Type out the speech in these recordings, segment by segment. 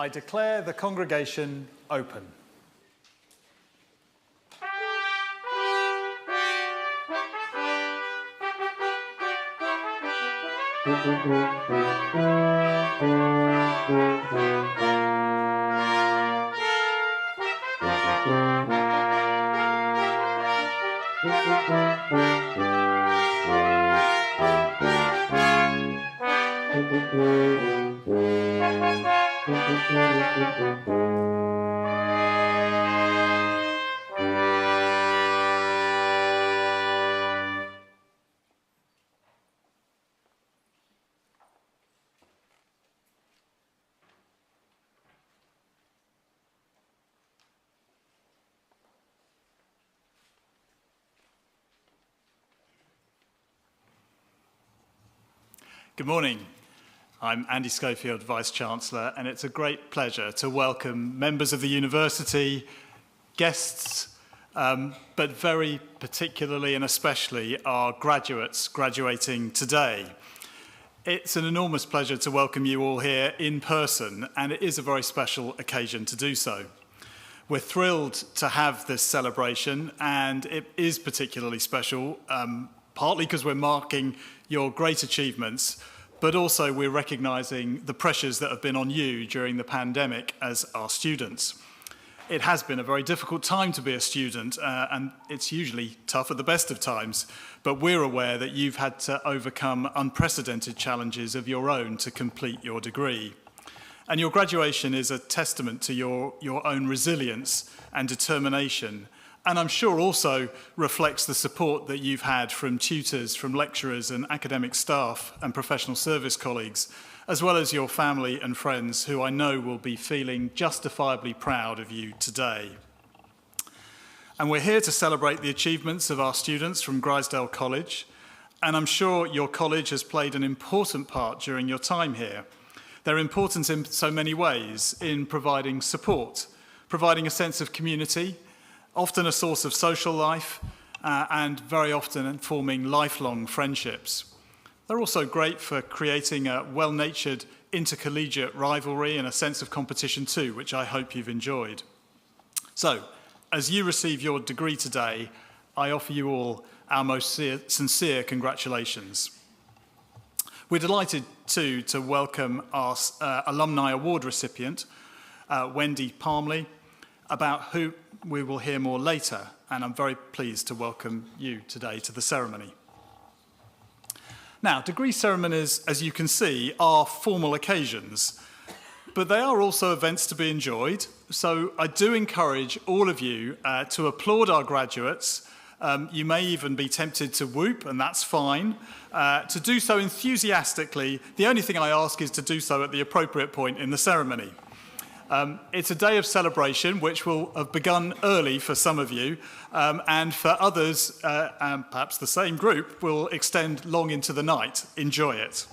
I declare the congregation open. Good morning. I'm Andy Schofield, Vice-Chancellor, and it's a great pleasure to welcome members of the university, guests, but very particularly and especially our graduates graduating today. It's an enormous pleasure to welcome you all here in person, and it is a very special occasion to do so. We're thrilled to have this celebration, and it is particularly special, partly because we're marking your great achievements, but also we're recognising the pressures that have been on you during the pandemic as our students. It has been a very difficult time to be a student, and it's usually tough at the best of times, but we're aware that you've had to overcome unprecedented challenges of your own to complete your degree. And your graduation is a testament to your own resilience and determination, and I'm sure also reflects the support that you've had from tutors, from lecturers and academic staff and professional service colleagues, as well as your family and friends who I know will be feeling justifiably proud of you today. And we're here to celebrate the achievements of our students from Grizedale College, and I'm sure your college has played an important part during your time here. They're important in so many ways, in providing support, providing a sense of community, often a source of social life, and very often forming lifelong friendships. They're also great for creating a well-natured intercollegiate rivalry and a sense of competition too, which I hope you've enjoyed. So, as you receive your degree today, I offer you all our most sincere congratulations. We're delighted too to welcome our Alumni Award recipient, Wendy Palmly, about who we will hear more later, and I'm very pleased to welcome you today to the ceremony. Now, degree ceremonies, as you can see, are formal occasions. But they are also events to be enjoyed. So I do encourage all of you to applaud our graduates. You may even be tempted to whoop, and that's fine. To do so enthusiastically, the only thing I ask is to do so at the appropriate point in the ceremony. It's a day of celebration, which will have begun early for some of you, and for others, and perhaps the same group, will extend long into the night. Enjoy it.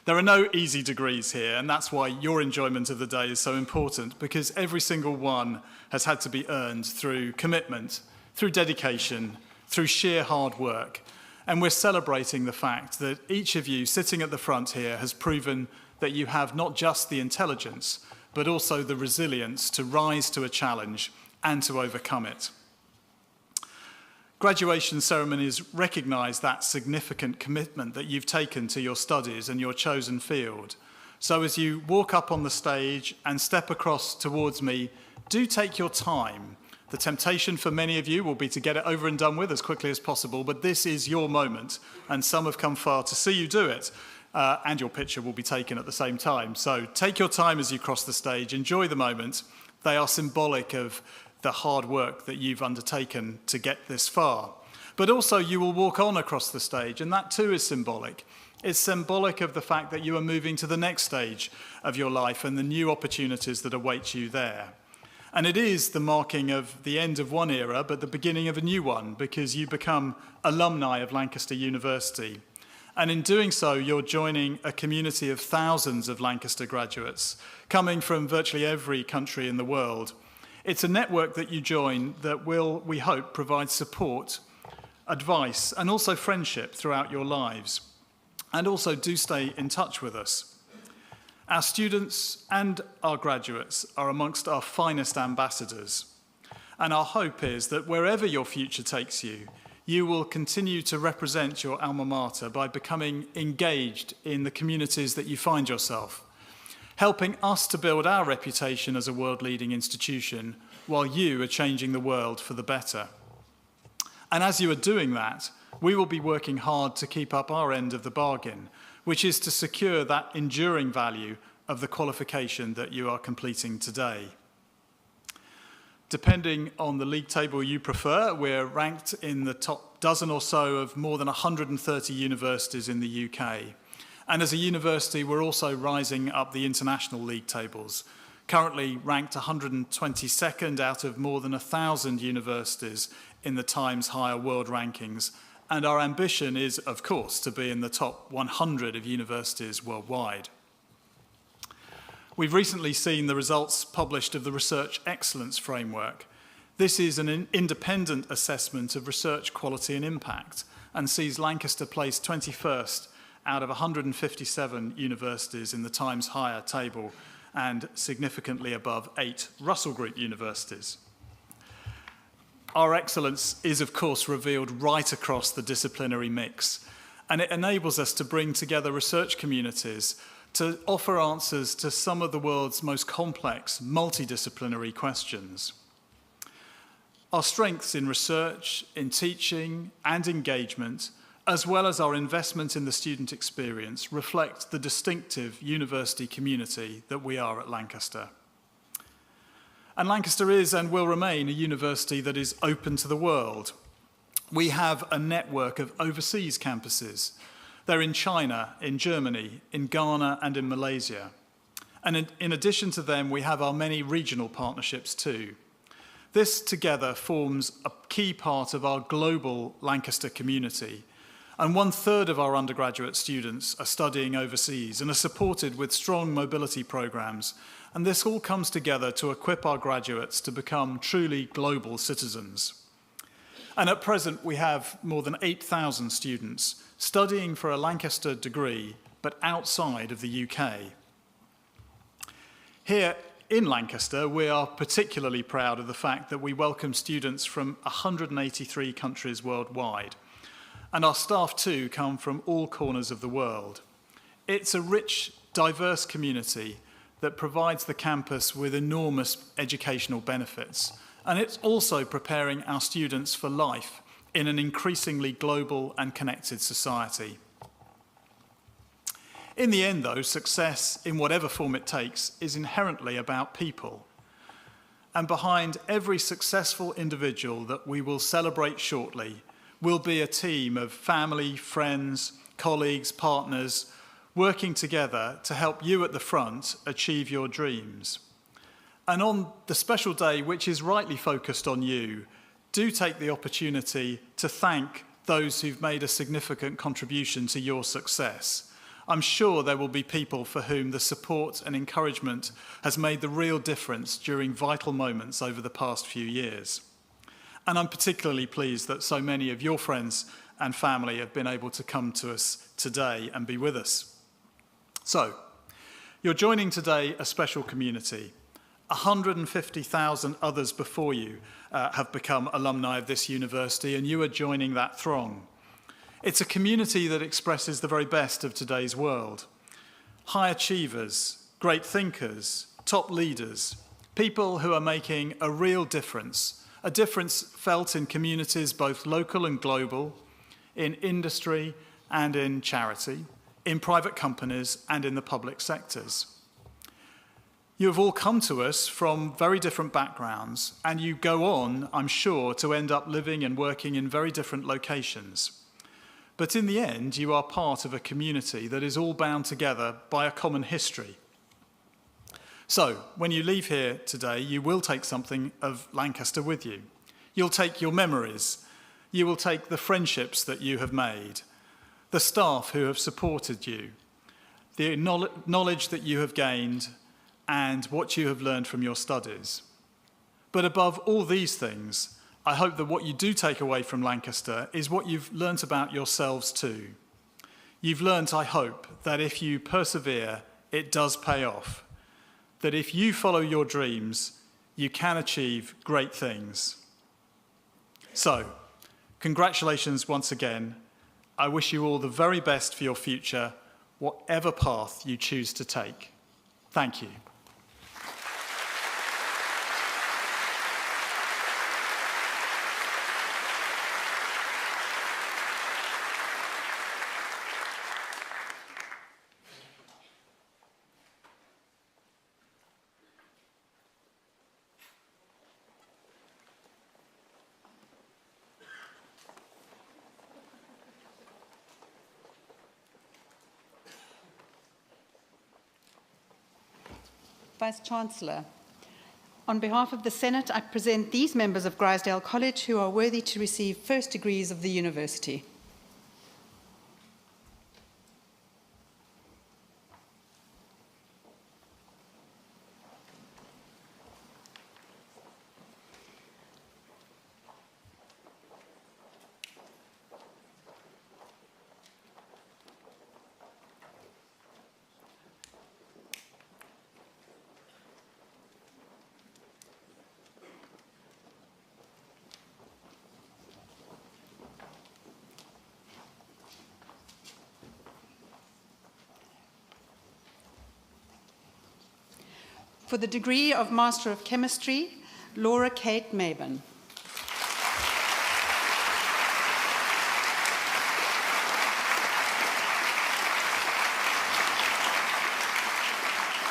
There are no easy degrees here, and that's why your enjoyment of the day is so important, because every single one has had to be earned through commitment, through dedication, through sheer hard work. And we're celebrating the fact that each of you sitting at the front here has proven that you have not just the intelligence, but also the resilience to rise to a challenge and to overcome it. Graduation ceremonies recognise that significant commitment that you've taken to your studies and your chosen field. So as you walk up on the stage and step across towards me, do take your time. The temptation for many of you will be to get it over and done with as quickly as possible, but this is your moment, and some have come far to see you do it, and your picture will be taken at the same time. So take your time as you cross the stage, enjoy the moment. They are symbolic of the hard work that you've undertaken to get this far. But also you will walk on across the stage, and that too is symbolic. It's symbolic of the fact that you are moving to the next stage of your life and the new opportunities that await you there. And it is the marking of the end of one era, but the beginning of a new one, because you become alumni of Lancaster University. And in doing so, you're joining a community of thousands of Lancaster graduates, coming from virtually every country in the world. It's a network that you join that will, we hope, provide support, advice, and also friendship throughout your lives. And also do stay in touch with us. Our students and our graduates are amongst our finest ambassadors. And our hope is that wherever your future takes you, you will continue to represent your alma mater by becoming engaged in the communities that you find yourself, helping us to build our reputation as a world-leading institution while you are changing the world for the better. And as you are doing that, we will be working hard to keep up our end of the bargain, which is to secure that enduring value of the qualification that you are completing today. Depending on the league table you prefer, we're ranked in the top dozen or so of more than 130 universities in the UK. And as a university, we're also rising up the international league tables, currently ranked 122nd out of more than 1,000 universities in the Times Higher World Rankings. And our ambition is, of course, to be in the top 100 of universities worldwide. We've recently seen the results published of the Research Excellence Framework. This is an independent assessment of research quality and impact and sees Lancaster placed 21st out of 157 universities in the Times Higher table and significantly above 8 Russell Group universities. Our excellence is, of course, revealed right across the disciplinary mix, and it enables us to bring together research communities to offer answers to some of the world's most complex, multidisciplinary questions. Our strengths in research, in teaching, and engagement, as well as our investment in the student experience, reflect the distinctive university community that we are at Lancaster. And Lancaster is and will remain a university that is open to the world. We have a network of overseas campuses. They're in China, in Germany, in Ghana, and in Malaysia. And in addition to them, we have our many regional partnerships too. This together forms a key part of our global Lancaster community. And 1/3 of our undergraduate students are studying overseas and are supported with strong mobility programs. And this all comes together to equip our graduates to become truly global citizens. And at present, we have more than 8,000 students studying for a Lancaster degree, but outside of the UK. Here in Lancaster, we are particularly proud of the fact that we welcome students from 183 countries worldwide. And our staff too come from all corners of the world. It's a rich, diverse community that provides the campus with enormous educational benefits. And it's also preparing our students for life in an increasingly global and connected society. In the end, though, success, in whatever form it takes, is inherently about people. And behind every successful individual that we will celebrate shortly will be a team of family, friends, colleagues, partners, working together to help you at the front achieve your dreams. And on the special day, which is rightly focused on you, do take the opportunity to thank those who've made a significant contribution to your success. I'm sure there will be people for whom the support and encouragement has made the real difference during vital moments over the past few years. And I'm particularly pleased that so many of your friends and family have been able to come to us today and be with us. So, you're joining today a special community. 150,000 others before you have become alumni of this university, and you are joining that throng. It's a community that expresses the very best of today's world. High achievers, great thinkers, top leaders, people who are making a real difference, a difference felt in communities both local and global, in industry and in charity, in private companies and in the public sectors. You have all come to us from very different backgrounds, and you go on, I'm sure, to end up living and working in very different locations. But in the end, you are part of a community that is all bound together by a common history. So, when you leave here today, you will take something of Lancaster with you. You'll take your memories. You will take the friendships that you have made, the staff who have supported you, the knowledge that you have gained, and what you have learned from your studies. But above all these things, I hope that what you do take away from Lancaster is what you've learnt about yourselves too. You've learnt, I hope, that if you persevere, it does pay off. That if you follow your dreams, you can achieve great things. So, congratulations once again. I wish you all the very best for your future, whatever path you choose to take. Thank you. Vice-Chancellor, on behalf of the Senate, I present these members of Grizedale College who are worthy to receive first degrees of the university. For the degree of Master of Chemistry, Laura Kate Mabon.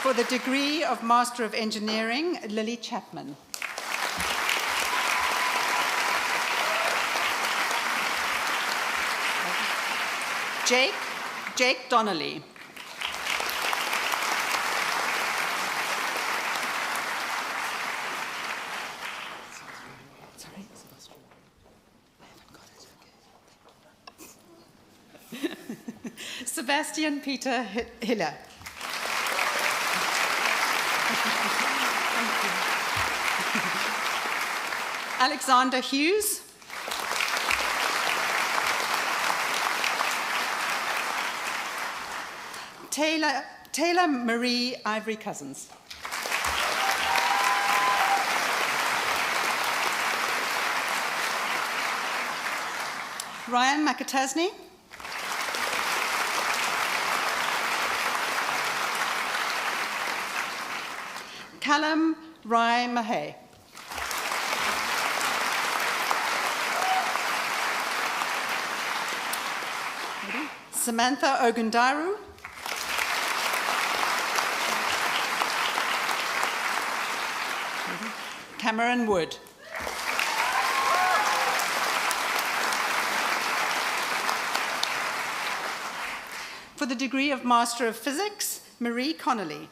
For the degree of Master of Engineering, Lily Chapman. Jake Donnelly. Sebastian Peter Hiller. Alexander Hughes. Taylor Marie Ivory Cousins. Ryan McAtasney. Callum Rai Mahay. Samantha Ogundaru. Cameron Wood. For the degree of Master of Physics, Marie Connolly.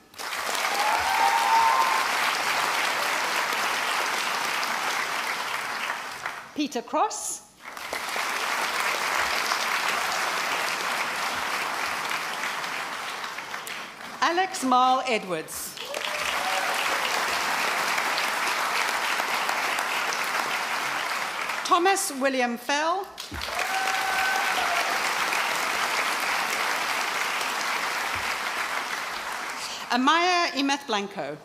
Peter Cross. Alex Marl Edwards. Thomas William Fell. Amaya Imeth Blanco.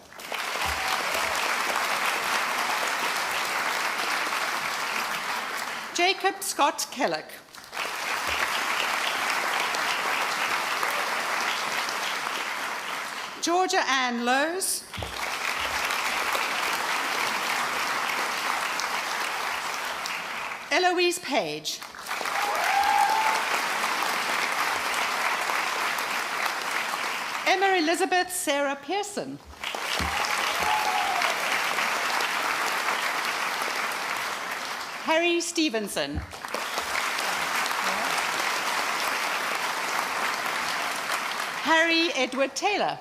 Jacob Scott Kellock. Georgia Ann Lowes. Eloise Page. Emma Elizabeth Sarah Pearson. Harry Stevenson. Harry Edward Taylor.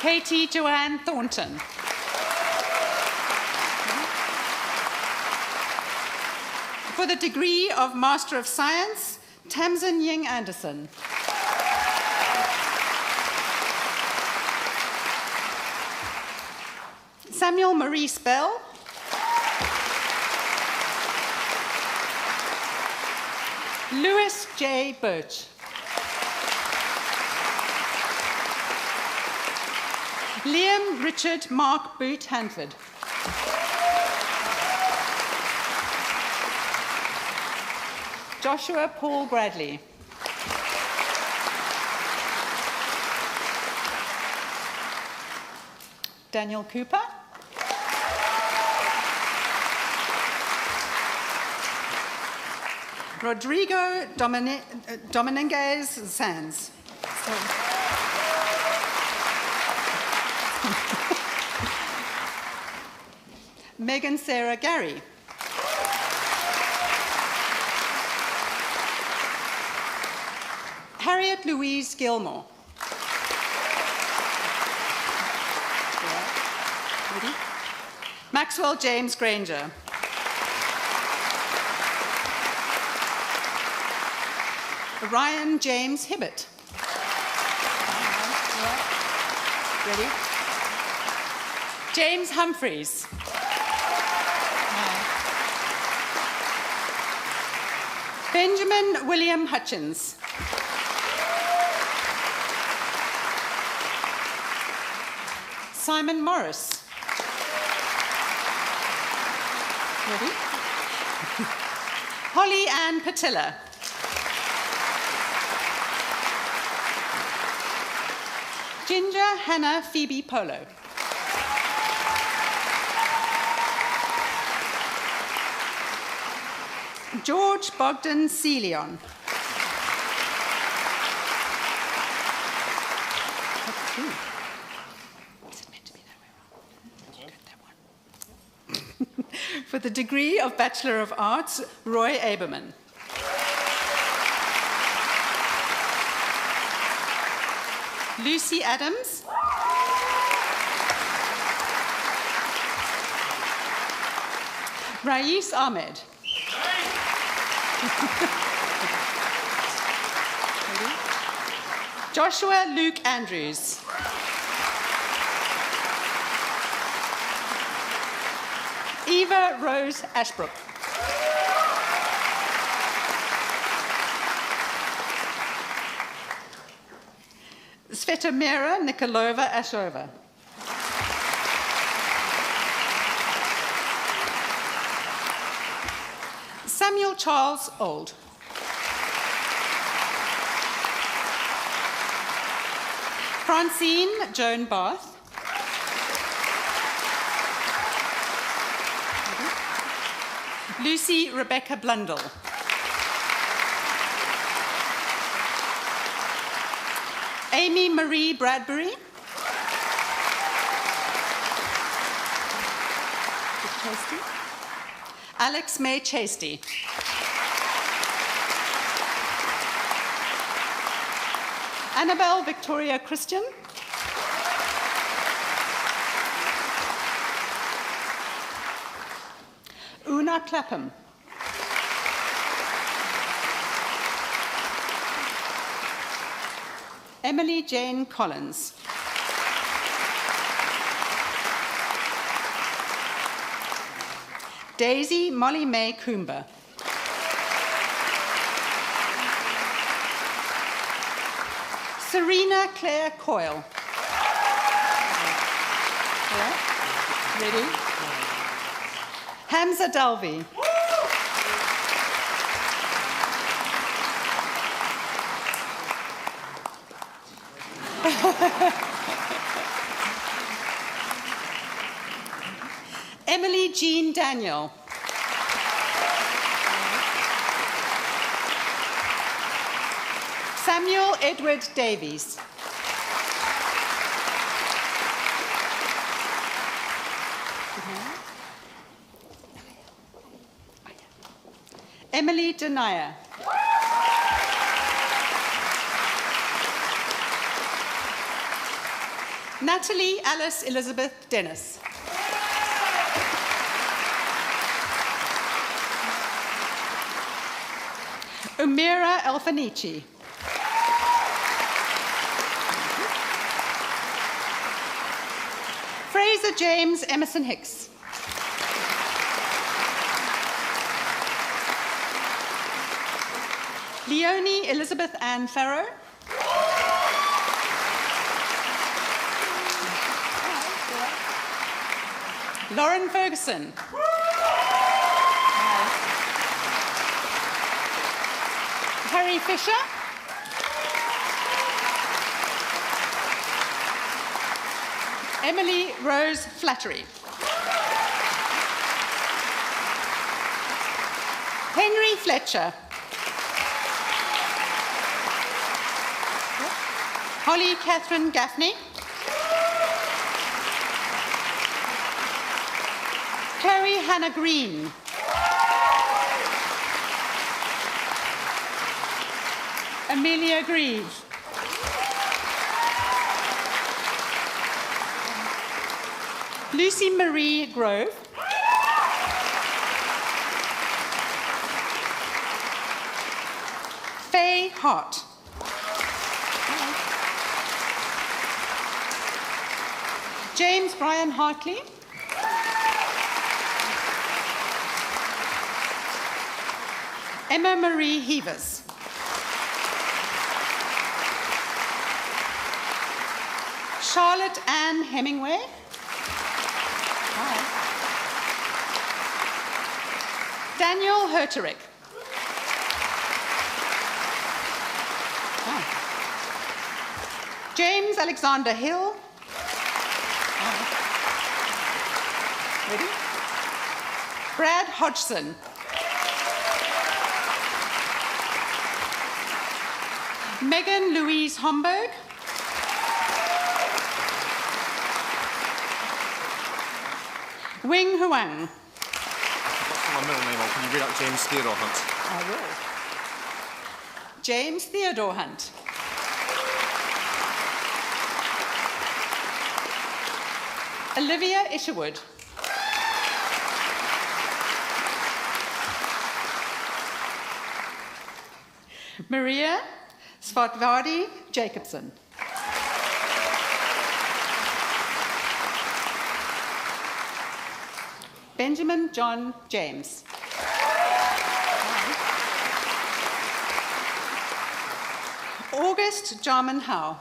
Katie Joanne Thornton. For the degree of Master of Science, Tamsin Ying Anderson. Samuel Maurice Bell. Louis J. Birch. Liam Richard Mark Boot Hanford. Joshua Paul Bradley. Daniel Cooper. Rodrigo Dominguez Sanz. Megan Sarah Gary. Harriet Louise Gilmore. Ready? Maxwell James Granger. Ryan James Hibbett. Ready? James Humphreys. Benjamin William Hutchins. Simon Morris. Ready? Holly Ann Patilla. Ginger Hannah Phoebe Polo. George Bogdan Celion. Is it meant to be that way around? Good, that one. For the degree of Bachelor of Arts, Roy Aberman. Lucy Adams. Rais Ahmed. Joshua Luke Andrews. Eva Rose Ashbrook. Svetomira Nikolova Ashova. Samuel Charles Old. Francine Joan Barth. Lucy Rebecca Blundell. Amy Marie Bradbury. Chasty. Alex May Chasty. Annabelle Victoria Christian. Una Clapham. Emily Jane Collins. Daisy Molly May Coomber. Serena Claire Coyle. Yeah. Ready? Hamza Dalvi. Emily Jean Daniel. Samuel Edward Davies. Emily Denia. Natalie Alice Elizabeth Dennis. Umira Elfanici. Fraser James Emerson Hicks. Leonie Elizabeth Ann Farrow. Lauren Ferguson. Harry Fisher. Emily Rose Flattery. Henry Fletcher. Holly Catherine Gaffney. Chloe Hannah Green. Amelia Grieve. Lucy Marie Grove. Faye Hart. James Brian Hartley. Emma Marie Heavers. Charlotte Ann Hemingway. Hi. Daniel Herterick. Hi. James Alexander Hill. Hi. Ready? Brad Hodgson. Megan Louise Homburg. Wing Huang. That's my middle name. Can you read out James Theodore Hunt? I will. James Theodore Hunt. Olivia Isherwood. Maria Svartvadi Jacobson. Benjamin John James. August Jarman Howe.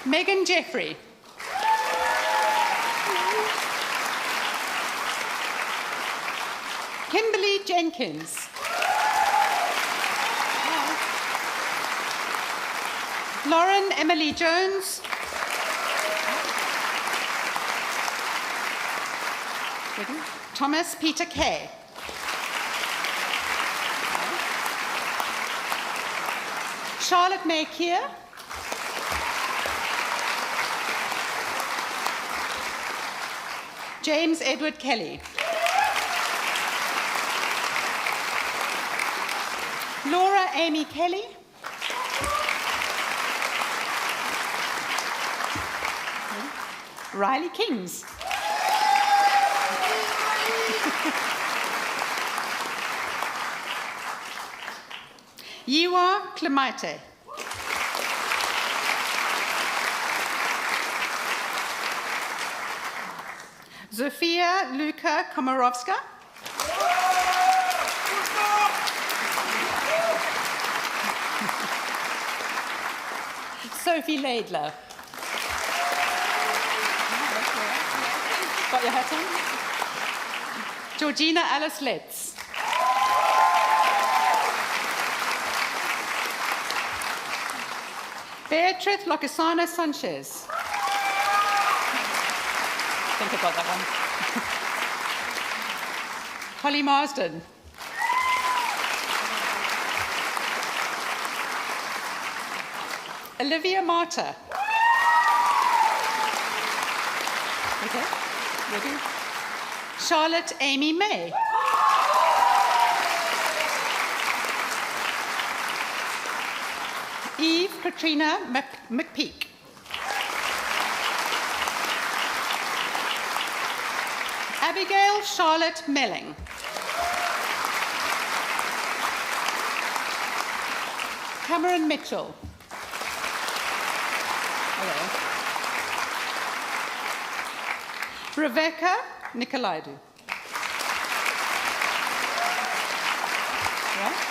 Megan Jeffrey. Kimberly Jenkins. Lauren Emily Jones. Thomas Peter Kay. Charlotte May Keir. James Edward Kelly. Laura Amy Kelly. Riley Kings. Yiwa Clemite. Zofia Luka Komorowska. Sophie Laidler. Got your hat on? Georgina Alice Letts. Beatrice Locasana Sanchez. I think I got that one. Holly Marsden. Olivia Marta. Okay, ready? Charlotte Amy May. Eve Katrina McPeak. Abigail Charlotte Melling. Cameron Mitchell. Hello. Rebecca Nicolaidu. Right.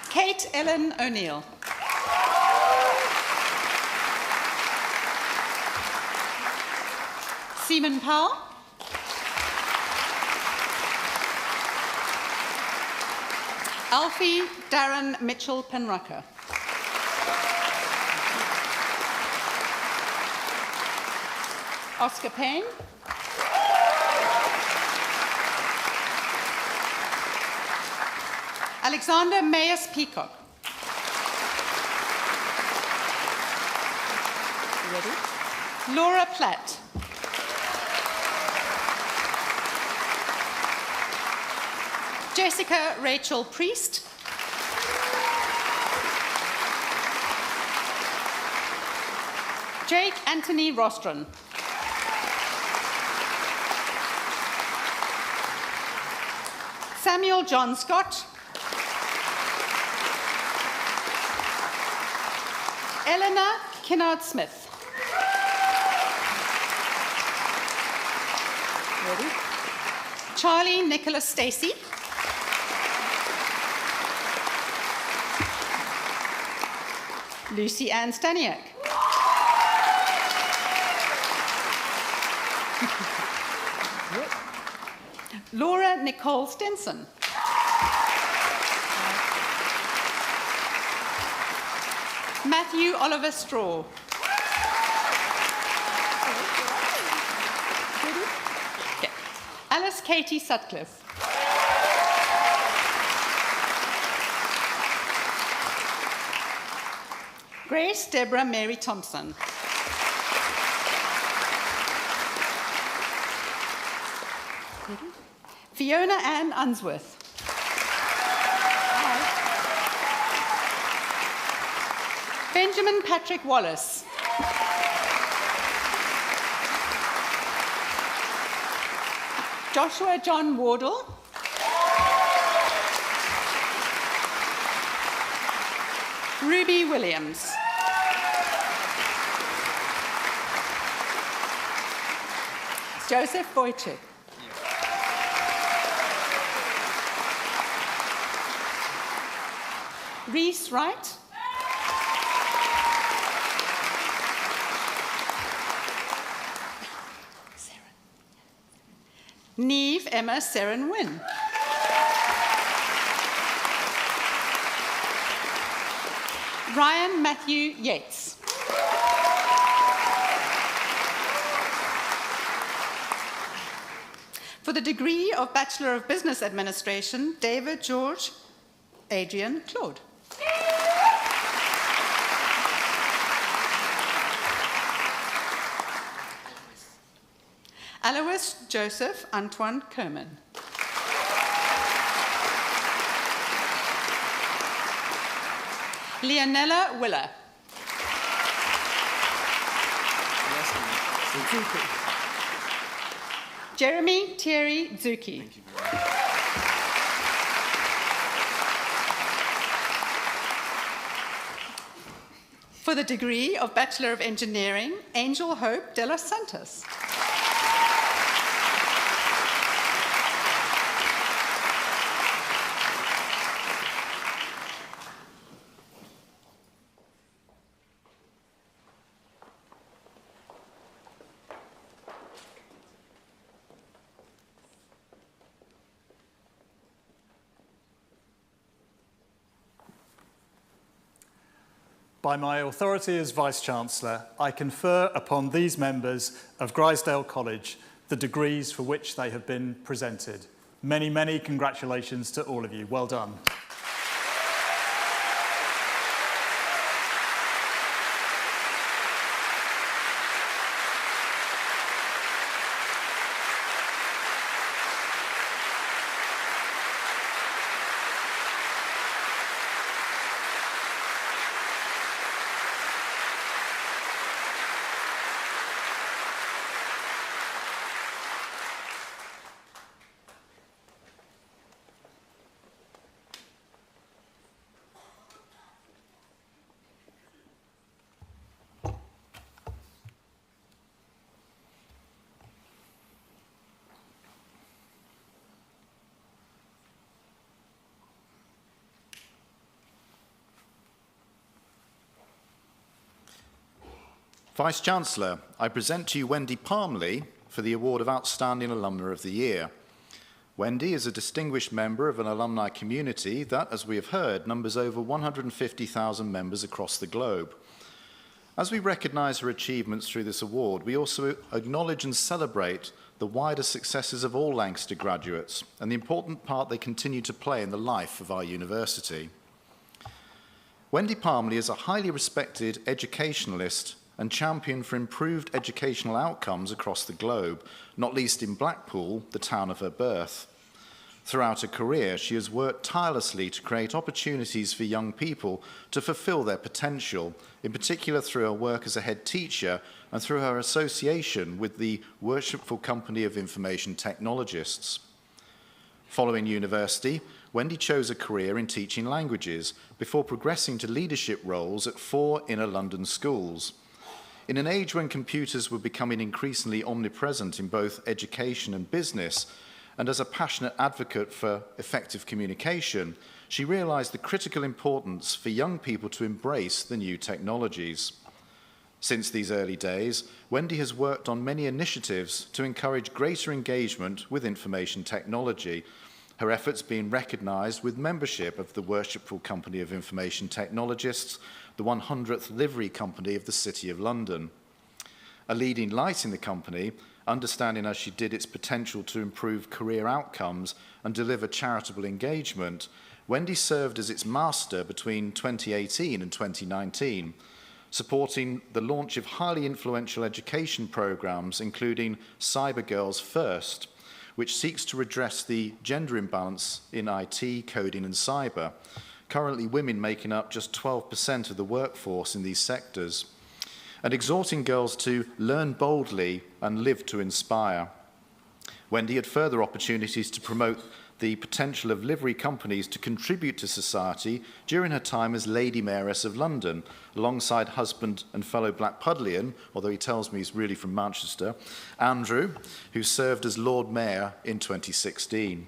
Kate Ellen O'Neill. Seaman Powell. Alfie Darren Mitchell Penrucker. Oscar Payne. Alexander Mayes Peacock. You ready? Laura Platt. Jessica Rachel Priest. Jake Anthony Rostron. Samuel John Scott. Eleanor Kinnard Smith. Ready? Charlie Nicholas Stacy. Lucy Ann Staniak. Laura Nicole Stenson. Matthew Oliver Straw. Okay. Alice Katie Sutcliffe. Grace Deborah Mary Thompson. Fiona Ann Unsworth. Benjamin Patrick Wallace. Joshua John Wardle. Ruby Williams. Joseph Wojcik. Reese Wright. Neve Emma Seren Wynn. Ryan Matthew Yates. For the degree of Bachelor of Business Administration, David George Adrian Claude. Alois Joseph Antoine Kerman. Leonella Willer. Jeremy Thierry Zuki. For the degree of Bachelor of Engineering, Angel Hope de los Santos. By my authority as Vice-Chancellor, I confer upon these members of Grizedale College the degrees for which they have been presented. Many, many congratulations to all of you. Well done. Vice-Chancellor, I present to you Wendy Palmly for the award of Outstanding Alumna of the Year. Wendy is a distinguished member of an alumni community that, as we have heard, numbers over 150,000 members across the globe. As we recognise her achievements through this award, we also acknowledge and celebrate the wider successes of all Lancaster graduates and the important part they continue to play in the life of our university. Wendy Palmly is a highly respected educationalist and champion for improved educational outcomes across the globe, not least in Blackpool, the town of her birth. Throughout her career, she has worked tirelessly to create opportunities for young people to fulfill their potential, in particular through her work as a head teacher and through her association with the Worshipful Company of Information Technologists. Following university, Wendy chose a career in teaching languages before progressing to leadership roles at 4 inner London schools. In an age when computers were becoming increasingly omnipresent in both education and business, and as a passionate advocate for effective communication, she realised the critical importance for young people to embrace the new technologies. Since these early days, Wendy has worked on many initiatives to encourage greater engagement with information technology, her efforts being recognised with membership of the Worshipful Company of Information Technologists, the 100th livery company of the City of London. A leading light in the company, understanding as she did its potential to improve career outcomes and deliver charitable engagement, Wendy served as its master between 2018 and 2019, supporting the launch of highly influential education programmes, including Cyber Girls First, which seeks to redress the gender imbalance in IT, coding and cyber, currently women making up just 12% of the workforce in these sectors, and exhorting girls to learn boldly and live to inspire. Wendy had further opportunities to promote the potential of livery companies to contribute to society during her time as Lady Mayoress of London, alongside husband and fellow Blackpudlian, although he tells me he's really from Manchester, Andrew, who served as Lord Mayor in 2016.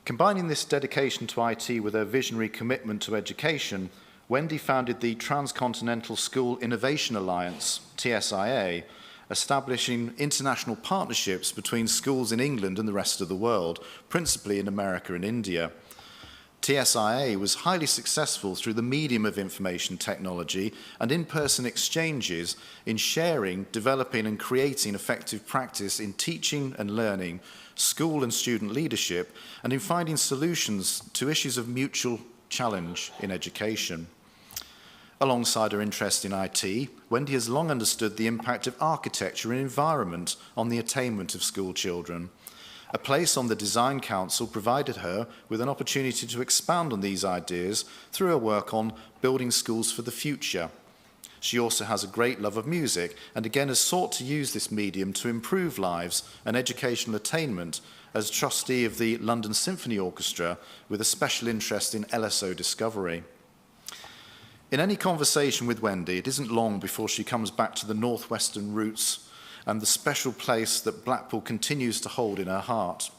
Combining this dedication to IT with her visionary commitment to education, Wendy founded the Transcontinental School Innovation Alliance, TSIA, establishing international partnerships between schools in England and the rest of the world, principally in America and India. TSIA was highly successful through the medium of information technology and in-person exchanges in sharing, developing and creating effective practice in teaching and learning, school and student leadership, and in finding solutions to issues of mutual challenge in education. Alongside her interest in IT, Wendy has long understood the impact of architecture and environment on the attainment of school children. A place on the Design Council provided her with an opportunity to expand on these ideas through her work on building schools for the future. She also has a great love of music and again has sought to use this medium to improve lives and educational attainment as trustee of the London Symphony Orchestra with a special interest in LSO discovery. In any conversation with Wendy, it isn't long before she comes back to the northwestern roots and the special place that Blackpool continues to hold in her heart.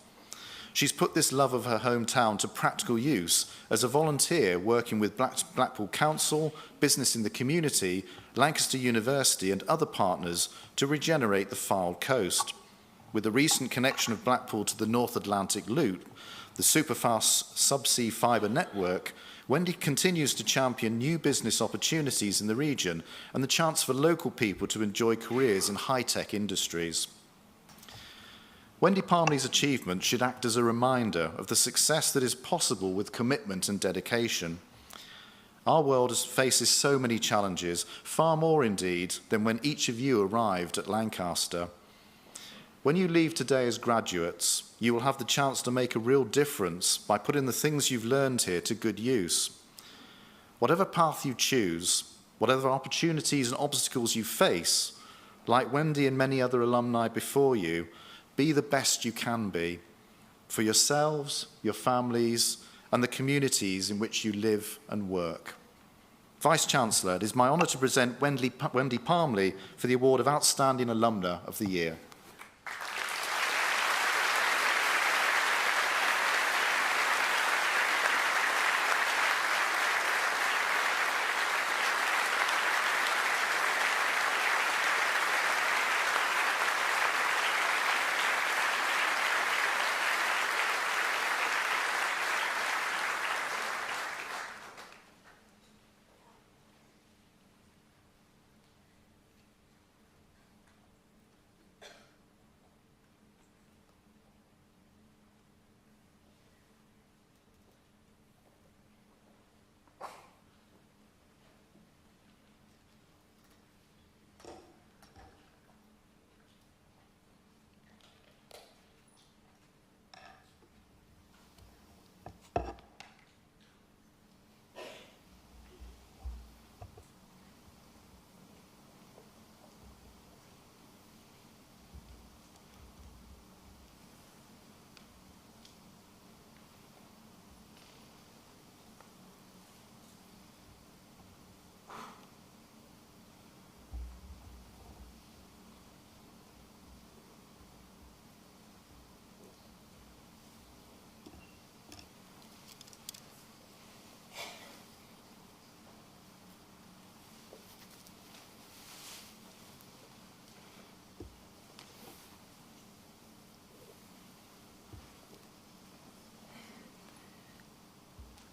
She's put this love of her hometown to practical use as a volunteer working with Blackpool Council, business in the community, Lancaster University and other partners to regenerate the Fylde coast. With the recent connection of Blackpool to the North Atlantic Loop, the superfast subsea fibre network, Wendy continues to champion new business opportunities in the region and the chance for local people to enjoy careers in high-tech industries. Wendy Palmly's achievement should act as a reminder of the success that is possible with commitment and dedication. Our world faces so many challenges, far more indeed than when each of you arrived at Lancaster. When you leave today as graduates, you will have the chance to make a real difference by putting the things you've learned here to good use. Whatever path you choose, whatever opportunities and obstacles you face, like Wendy and many other alumni before you, be the best you can be for yourselves, your families, and the communities in which you live and work. Vice-Chancellor, it is my honour to present Wendy Palmly for the award of Outstanding Alumna of the Year.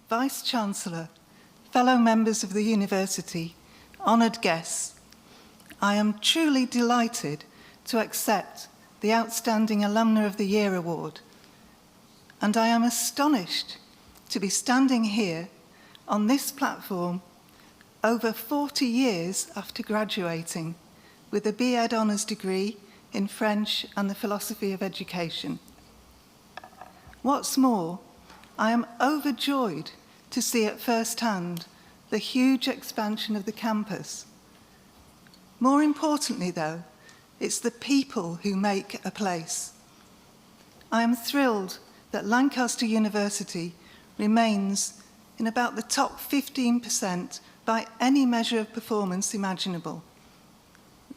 Vice-Chancellor, fellow members of the University, honoured guests, I am truly delighted to accept the Outstanding Alumna of the Year award, and I am astonished to be standing here on this platform over 40 years after graduating with a B.Ed Honours degree in French and the Philosophy of Education. What's more, I am overjoyed to see at first hand the huge expansion of the campus. More importantly, though, it's the people who make a place. I am thrilled that Lancaster University remains in about the top 15% by any measure of performance imaginable.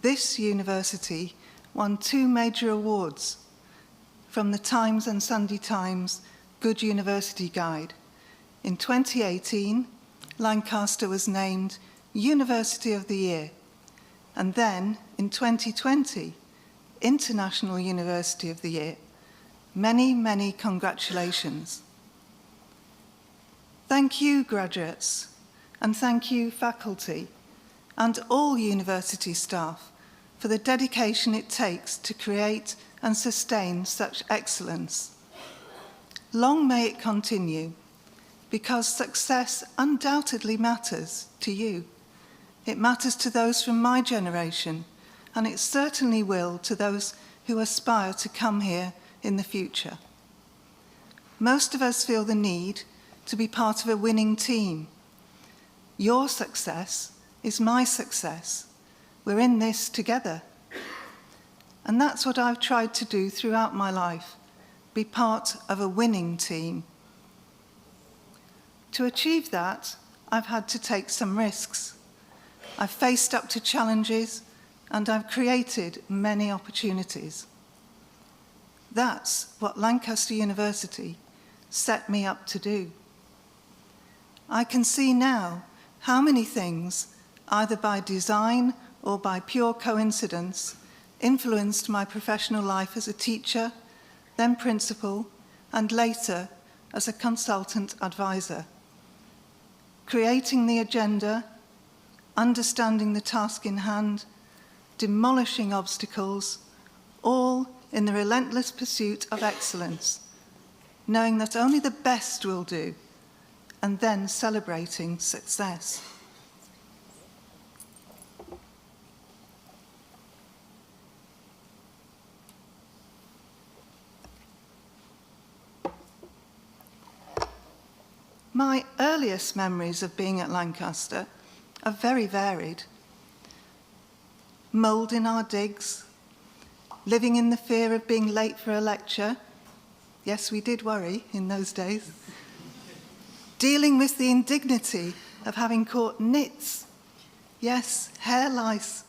This university won 2 major awards from the Times and Sunday Times Good University Guide. In 2018, Lancaster was named University of the Year, and then in 2020, International University of the Year. Many, many congratulations. Thank you, graduates, and thank you, faculty, and all university staff for the dedication it takes to create and sustain such excellence. Long may it continue, because success undoubtedly matters to you, It matters to those from my generation, and it certainly will to those who aspire to come here in the future. Most of us feel the need to be part of a winning team. Your success is my success. We're in this together. And that's what I've tried to do throughout my life, be part of a winning team. To achieve that, I've had to take some risks. I've faced up to challenges, and I've created many opportunities. That's what Lancaster University set me up to do. I can see now how many things, either by design or by pure coincidence, influenced my professional life as a teacher, then principal, and later as a consultant advisor. Creating the agenda, understanding the task in hand, demolishing obstacles, all in the relentless pursuit of excellence, knowing that only the best will do, and then celebrating success. My earliest memories of being at Lancaster are very varied. Mould in our digs, living in the fear of being late for a lecture. Yes, we did worry in those days. Dealing with the indignity of having caught nits. Yes, hair lice.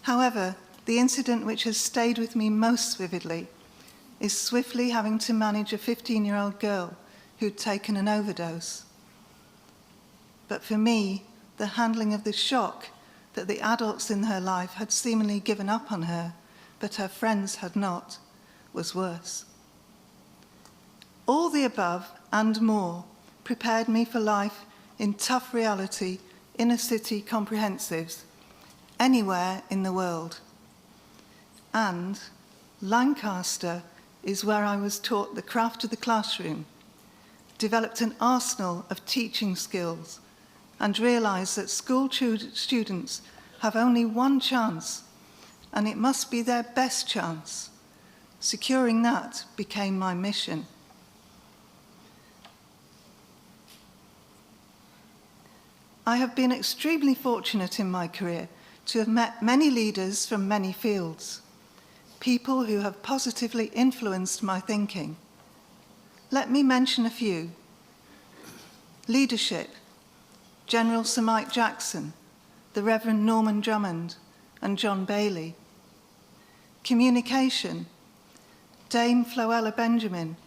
However, the incident which has stayed with me most vividly is swiftly having to manage a 15-year-old girl who'd taken an overdose. But for me, the handling of the shock that the adults in her life had seemingly given up on her, but her friends had not, was worse. All the above and more prepared me for life in tough reality, inner city comprehensives, anywhere in the world. And Lancaster is where I was taught the craft of the classroom, developed an arsenal of teaching skills, and realised that school students have only one chance, and it must be their best chance. Securing that became my mission. I have been extremely fortunate in my career to have met many leaders from many fields, people who have positively influenced my thinking. Let me mention a few. Leadership: General Sir Mike Jackson, the Reverend Norman Drummond, and John Bailey. Communication: Dame Floella Benjamin,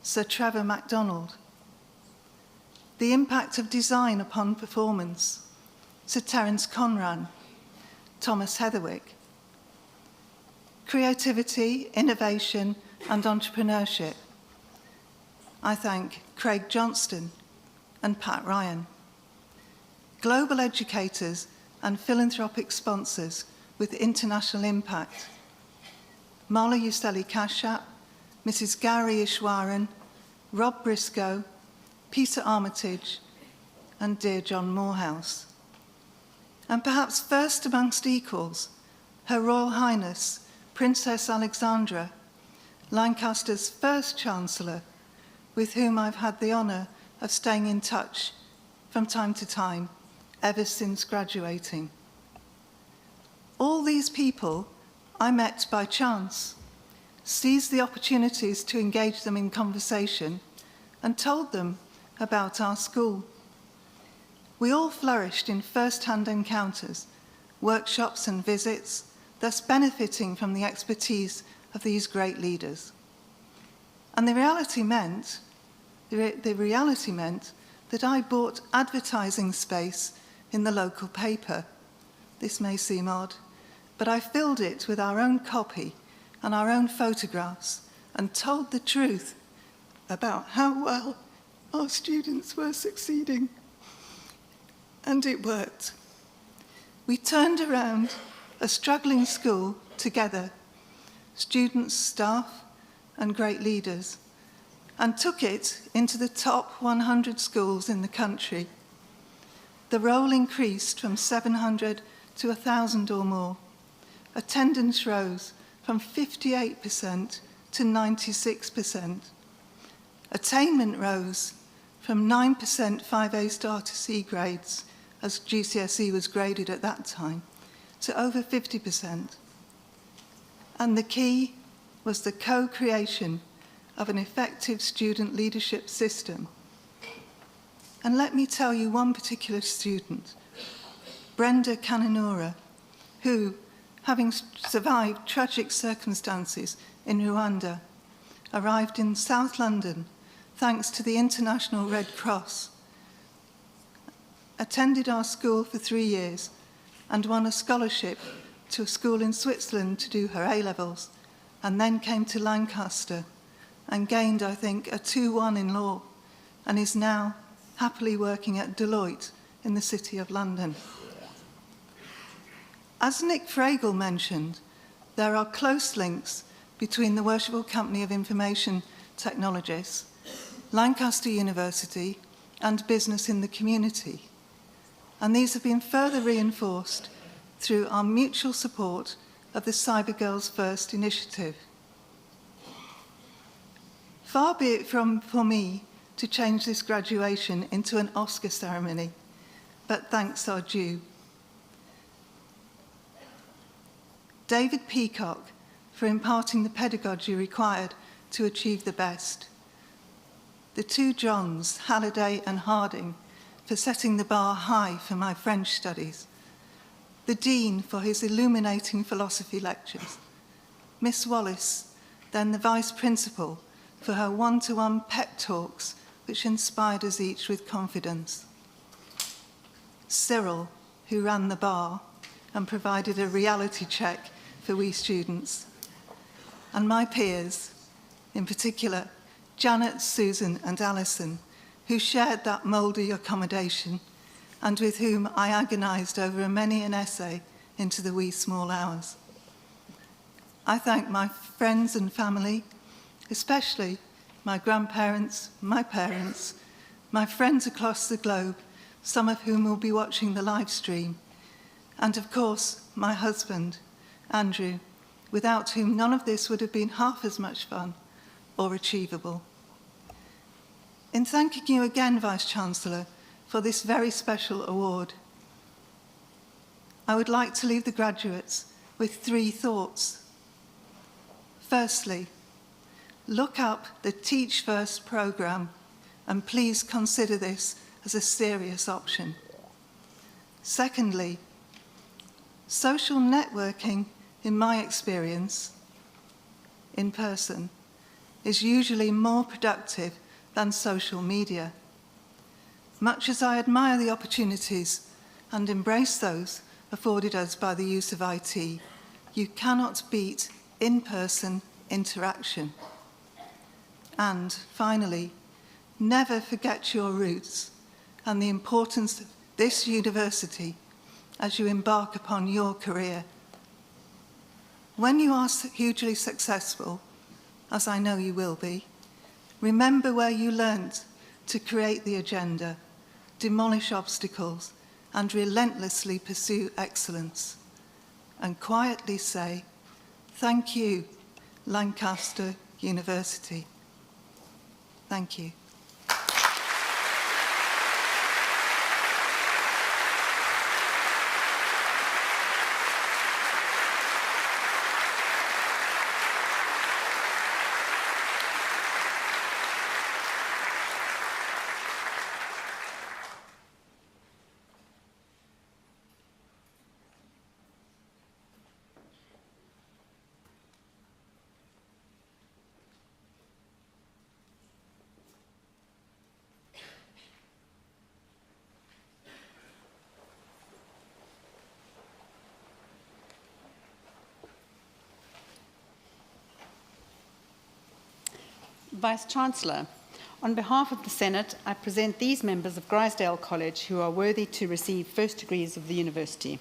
Sir Trevor MacDonald. The impact of design upon performance: Sir Terence Conran, Thomas Heatherwick. Creativity, innovation, and entrepreneurship: I thank Craig Johnston and Pat Ryan. Global educators and philanthropic sponsors with international impact: Mala Yuseli Kashyap, Mrs. Gowri Ishwaran, Rob Briscoe, Peter Armitage, and dear John Morehouse. And perhaps first amongst equals, Her Royal Highness, Princess Alexandra, Lancaster's first Chancellor, with whom I've had the honour of staying in touch from time to time ever since graduating. All these people I met by chance, seized the opportunities to engage them in conversation, and told them about our school. We all flourished in first-hand encounters, workshops and visits, thus benefiting from the expertise of these great leaders. And the reality meant that I bought advertising space in the local paper. This may seem odd, but I filled it with our own copy and our own photographs and told the truth about how well our students were succeeding. And it worked. We turned around a struggling school together, students, staff, and great leaders, and took it into the top 100 schools in the country. The roll increased from 700 to 1,000 or more. Attendance rose from 58% to 96%. Attainment rose from 9% 5A star to C grades, as GCSE was graded at that time, to over 50%. And the key was the co-creation of an effective student leadership system. And let me tell you one particular student, Brenda Kananura, who, having survived tragic circumstances in Rwanda, arrived in South London thanks to the International Red Cross, attended our school for 3 years and won a scholarship to a school in Switzerland to do her A-levels, and then came to Lancaster and gained, I think, a 2-1 in law, and is now happily working at Deloitte in the City of London. As Nick Fragel mentioned, there are close links between the Worshipful Company of Information Technologists, Lancaster University, and business in the community. And these have been further reinforced through our mutual support of the Cyber Girls First initiative. Far be it for me to change this graduation into an Oscar ceremony, but thanks are due. David Peacock for imparting the pedagogy required to achieve the best. The 2 Johns, Halliday and Harding, for setting the bar high for my French studies. The Dean for his illuminating philosophy lectures. Miss Wallace, then the Vice Principal, for her one-to-one pep talks which inspired us each with confidence. Cyril, who ran the bar and provided a reality check for we students. And my peers, in particular, Janet, Susan and Alison, who shared that mouldy accommodation and with whom I agonised over many an essay into the wee small hours. I thank my friends and family, especially my grandparents, my parents, my friends across the globe, some of whom will be watching the live stream, and of course, my husband, Andrew, without whom none of this would have been half as much fun or achievable. In thanking you again, Vice-Chancellor, for this very special award, I would like to leave the graduates with 3 thoughts. Firstly, look up the Teach First programme and please consider this as a serious option. Secondly, social networking, in my experience, in person, is usually more productive than social media. Much as I admire the opportunities and embrace those afforded us by the use of IT, you cannot beat in-person interaction. And finally, never forget your roots and the importance of this university as you embark upon your career. When you are hugely successful, as I know you will be, remember where you learnt to create the agenda, demolish obstacles, and relentlessly pursue excellence. And quietly say, thank you, Lancaster University. Thank you. Vice-Chancellor, on behalf of the Senate, I present these members of Grizedale College who are worthy to receive first degrees of the university.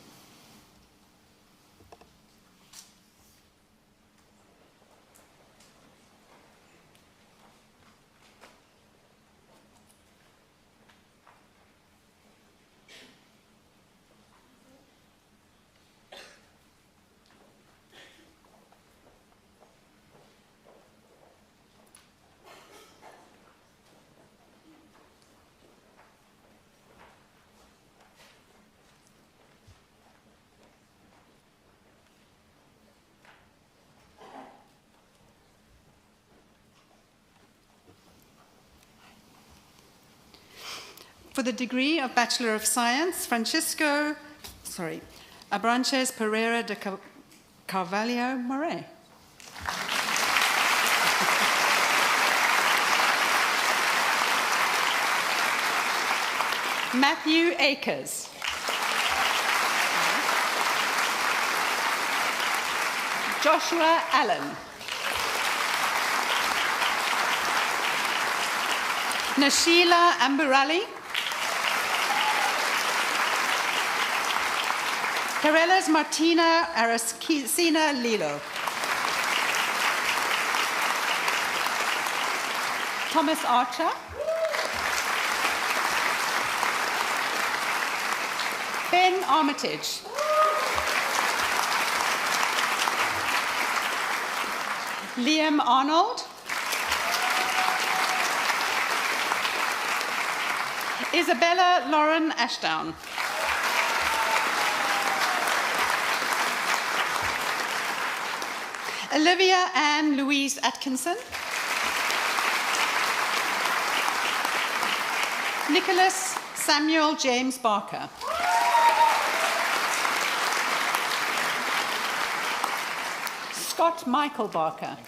For the degree of Bachelor of Science, Abranches Pereira de Carvalho Moret. Matthew Akers. Joshua Allen. Nashila Amburali. Carelas Martina Arascina Lilo. Thomas Archer. Ben Armitage. Liam Arnold. Isabella Lauren Ashdown. Olivia Ann Louise Atkinson. Nicholas Samuel James Barker. Scott Michael Barker.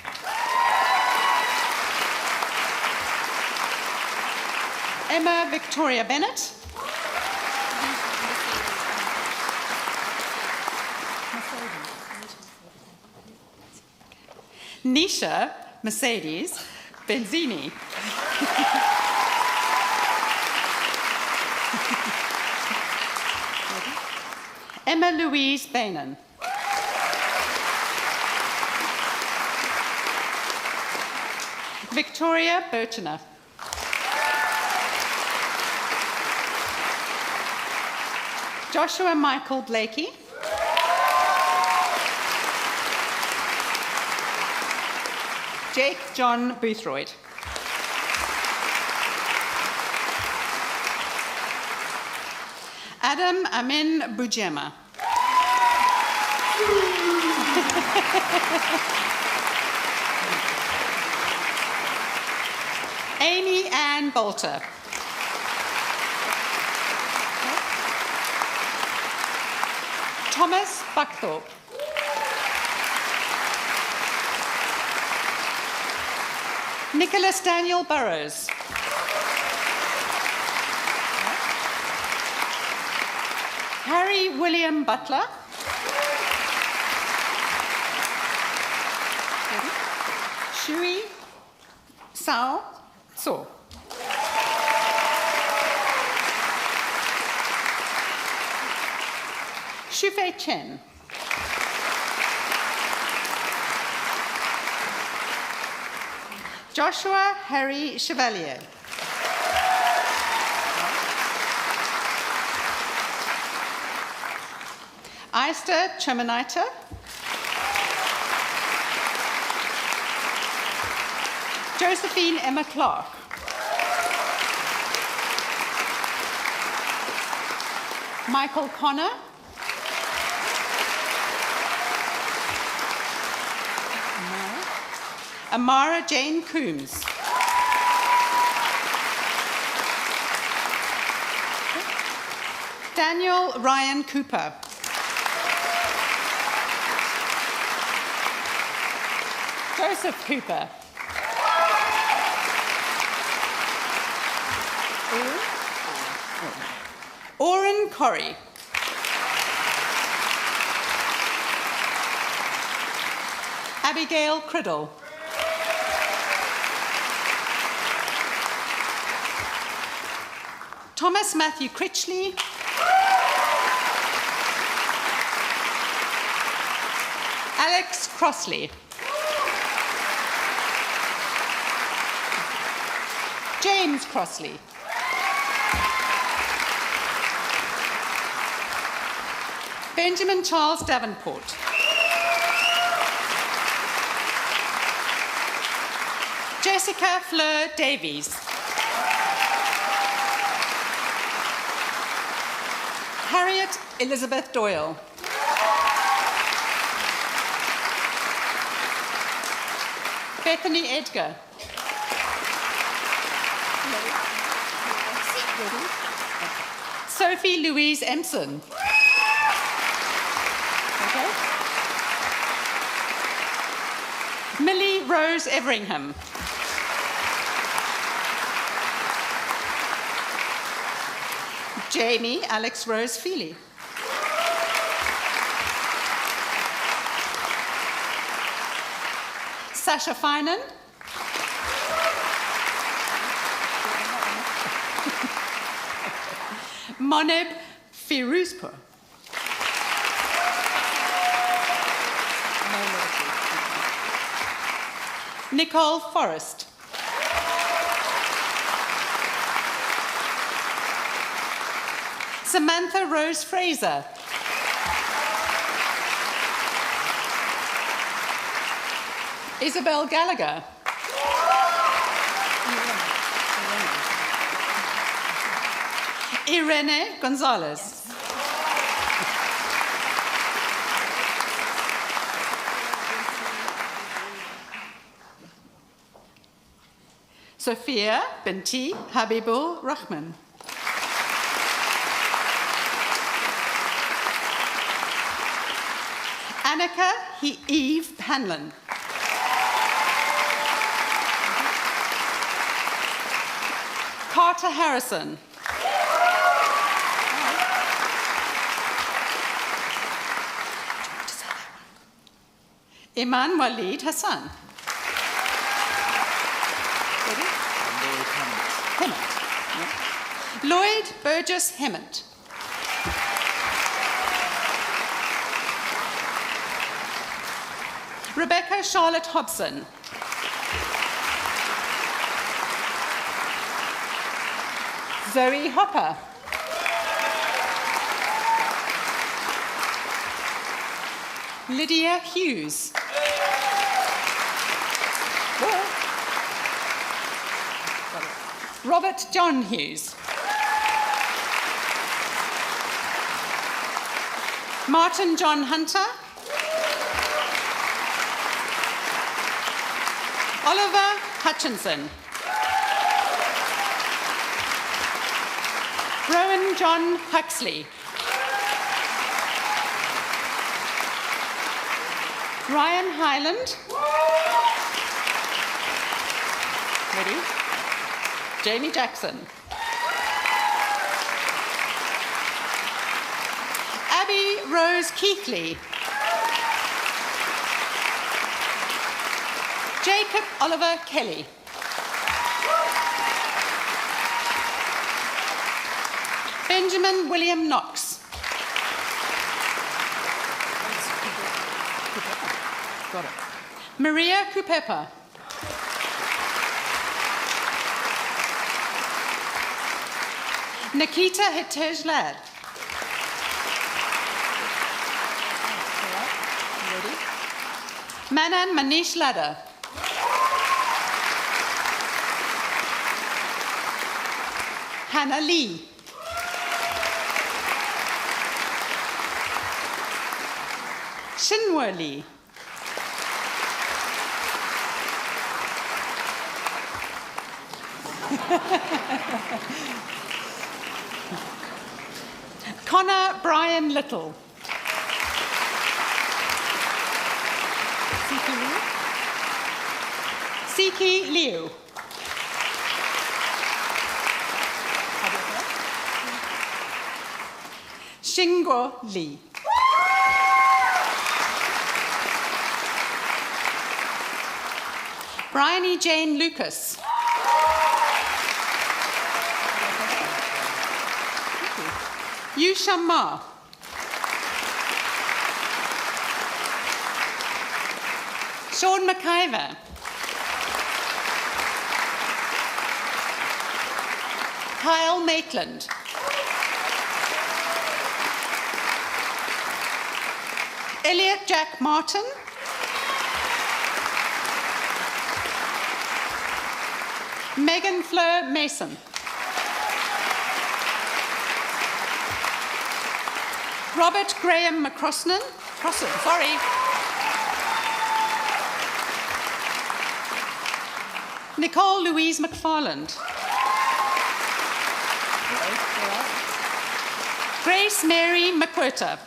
Emma Victoria Bennett. Nisha Mercedes Benzini. Emma Louise Bainan. Victoria Birchner. Joshua Michael Blakey. Jake John Boothroyd. Adam Amin Bujema. Amy Ann Bolter. Thomas Buckthorpe. Nicholas Daniel Burrows. Harry William Butler. Shui Sao So. Shufei Chen. Joshua Harry Chevalier. Esther Chemanita. Josephine Emma Clark. Michael Connor. Amara Jane Coombs. Daniel Ryan Cooper. Joseph Cooper. Oren Corrie. Abigail Criddle. Thomas Matthew Critchley. Alex Crossley. James Crossley. Benjamin Charles Davenport. Jessica Fleur Davies. Harriet Elizabeth Doyle. Bethany Edgar. Sophie Louise Empson. Okay. Millie Rose Everingham. Jamie Alex Rose Feely. Sasha Finan. Moneb Firuzpur. Nicole Forrest. Samantha Rose Fraser. Isabel Gallagher. Irene Gonzalez. Sophia Binti Habibul Rahman. Annika Eve Hanlon. Carter Harrison. Iman Walid Hassan. Hemmett. Yeah. Lloyd Burgess Hemmett. Rebecca Charlotte Hobson. Zoe Hopper. Lydia Hughes. Robert John Hughes. Martin John Hunter. Oliver Hutchinson. Rowan John Huxley. Ryan Highland. Ready? Jamie Jackson. Abby Rose Keithley. Jacob Oliver Kelly. Benjamin William Knox. Got it. Maria Kupepa. Nikita Hitej Lad. Manan Manish Ladder. Hannah Lee. Shinwa Lee. Connor Brian Little. Siki Liu. Shingo Lee. Bryony Jane Lucas. Yusha Ma. Sean McIver. Kyle Maitland. Elliot Jack Martin. Megan Fleur Mason. Robert Graham McCrossan. Nicole Louise McFarland. Grace Mary McWhirter.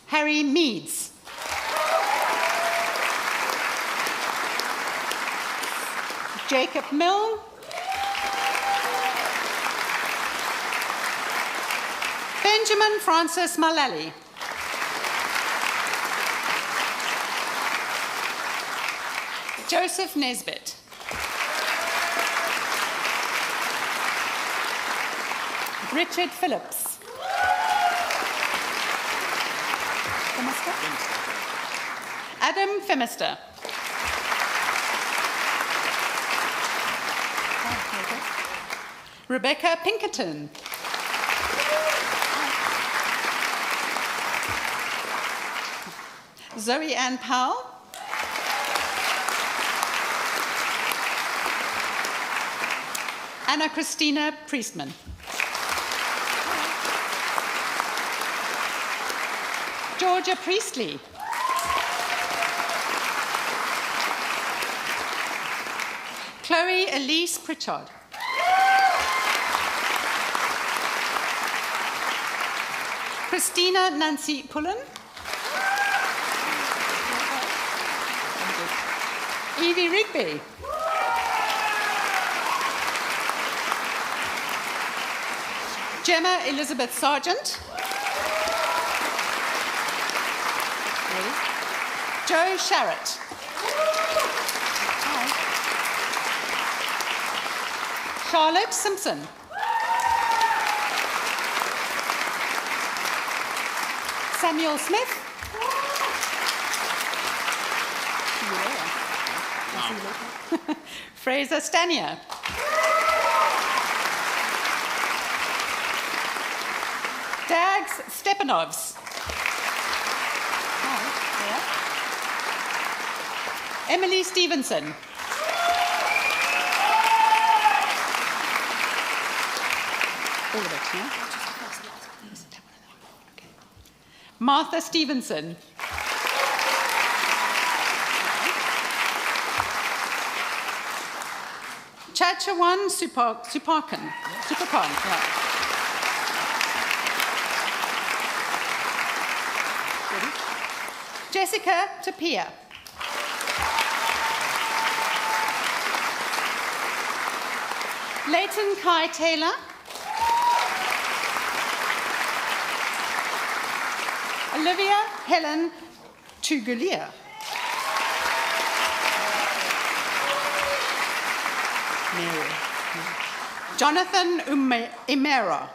Harry Meads. Jacob Mill. Benjamin Francis Malali. Joseph Nesbitt. Richard Phillips. Adam Femister. Rebecca Pinkerton. Zoe Ann Powell. Anna Christina Priestman. Georgia Priestley. Chloe Elise Pritchard. Christina Nancy Pullen. Evie Rigby. Gemma Elizabeth Sargent. Joe Sharrett. Charlotte Simpson. Samuel Smith. Fraser Stanier. Dags Stepanovs. Emily Stevenson. All of it, yeah? Martha Stevenson. Chachawan Supakan. Yeah. Jessica Tapia. Leighton Kai Taylor. Olivia Helen Tugulia. Mary. Jonathan Imera.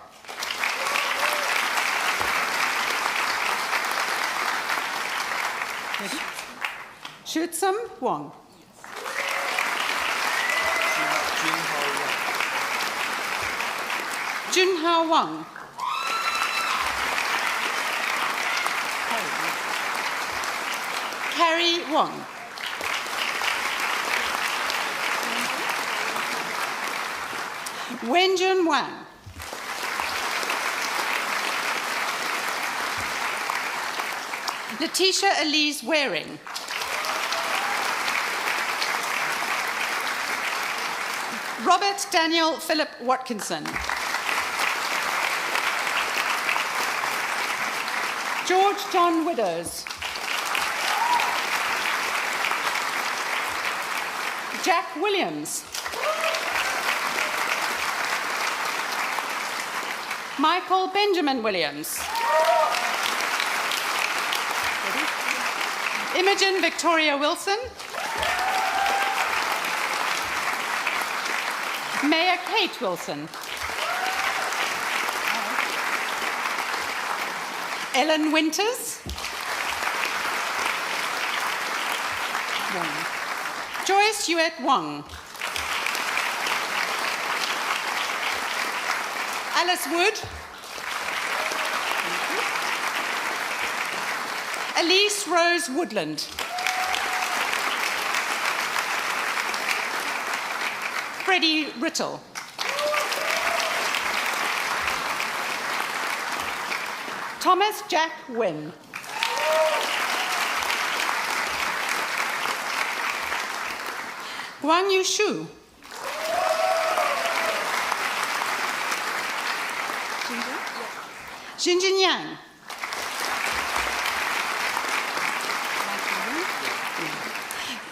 Shutsum Wong. Junhao Wang. Carrie Wong. Wenjun Wang. Letitia Elise Waring. Robert Daniel Philip Watkinson. George John Widows. Jack Williams. Michael Benjamin Williams. Imogen Victoria Wilson. Mayor Kate Wilson. Ellen Winters. Joyce Yuet Wong. Alice Wood. Elise Rose Woodland. Freddie Riddle. Thomas Jack Wynn. Guan Yu Shu. Xinjin Yang.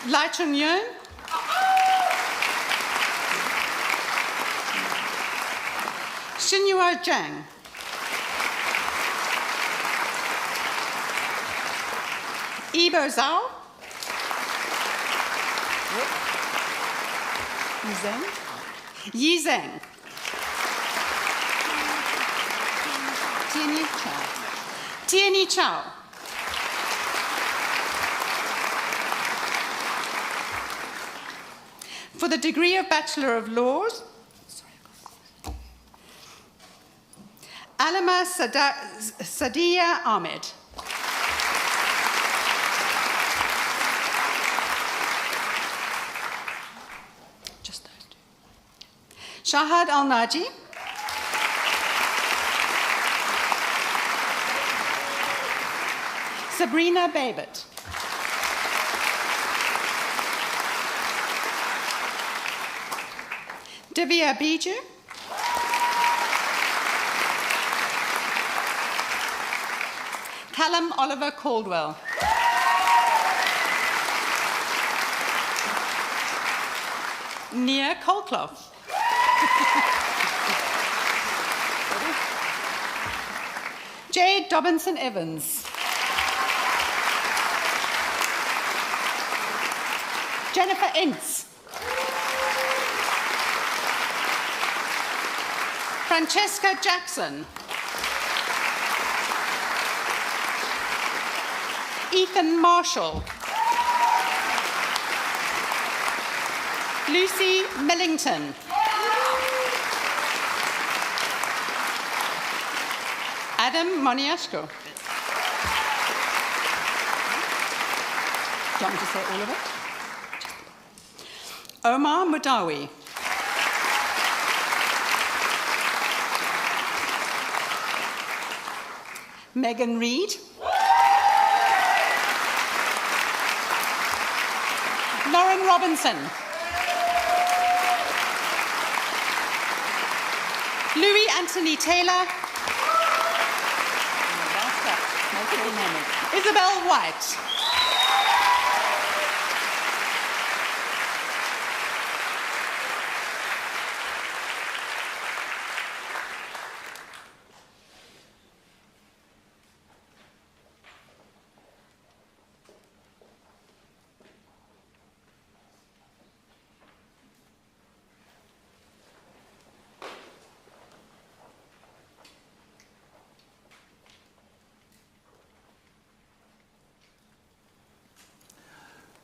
Lai Chun Yun. Xinyua Zhang. Ibo Zhao. Yi Zheng. Yi Zheng. Tianyi Chao. Tianyi Chao. For the degree of Bachelor of Laws, Alumna Sadia Ahmed. Just those two. Shahad Al-Naji. Sabrina Babbitt. Divya Biju. Callum Oliver Caldwell. Nia Colclough. Jade Dobinson Evans. Jennifer Ince. Francesca Jackson. Ethan Marshall. Lucy Millington. Adam Moniashko. Do you want me to say all of it? Omar Mudawi. Megan Reed. Lauren Robinson. Louis Anthony Taylor. Isabel White.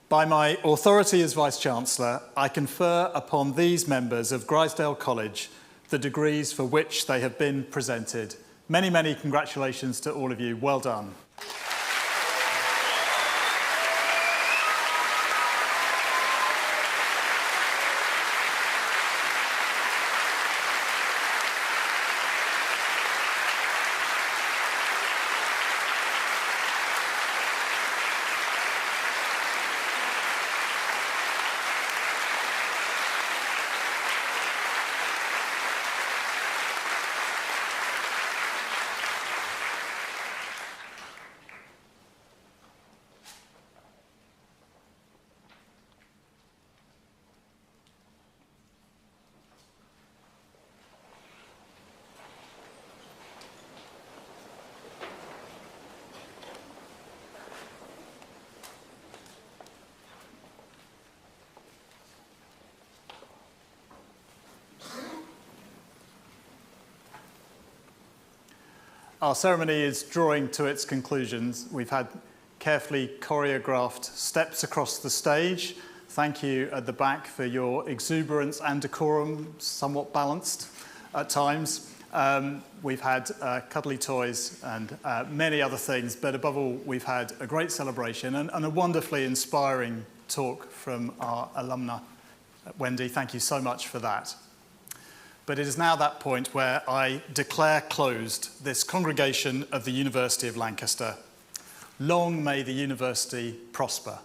By my authority as Vice-Chancellor, I confer upon these members of Grizedale College the degrees for which they have been presented. Many, many congratulations to all of you. Well done. Our ceremony is drawing to its conclusions. We've had carefully choreographed steps across the stage. Thank you at the back for your exuberance and decorum, somewhat balanced at times. We've had cuddly toys and many other things, but above all, we've had a great celebration and a wonderfully inspiring talk from our alumna. Wendy, thank you so much for that. But it is now that point where I declare closed this congregation of the University of Lancaster. Long may the university prosper.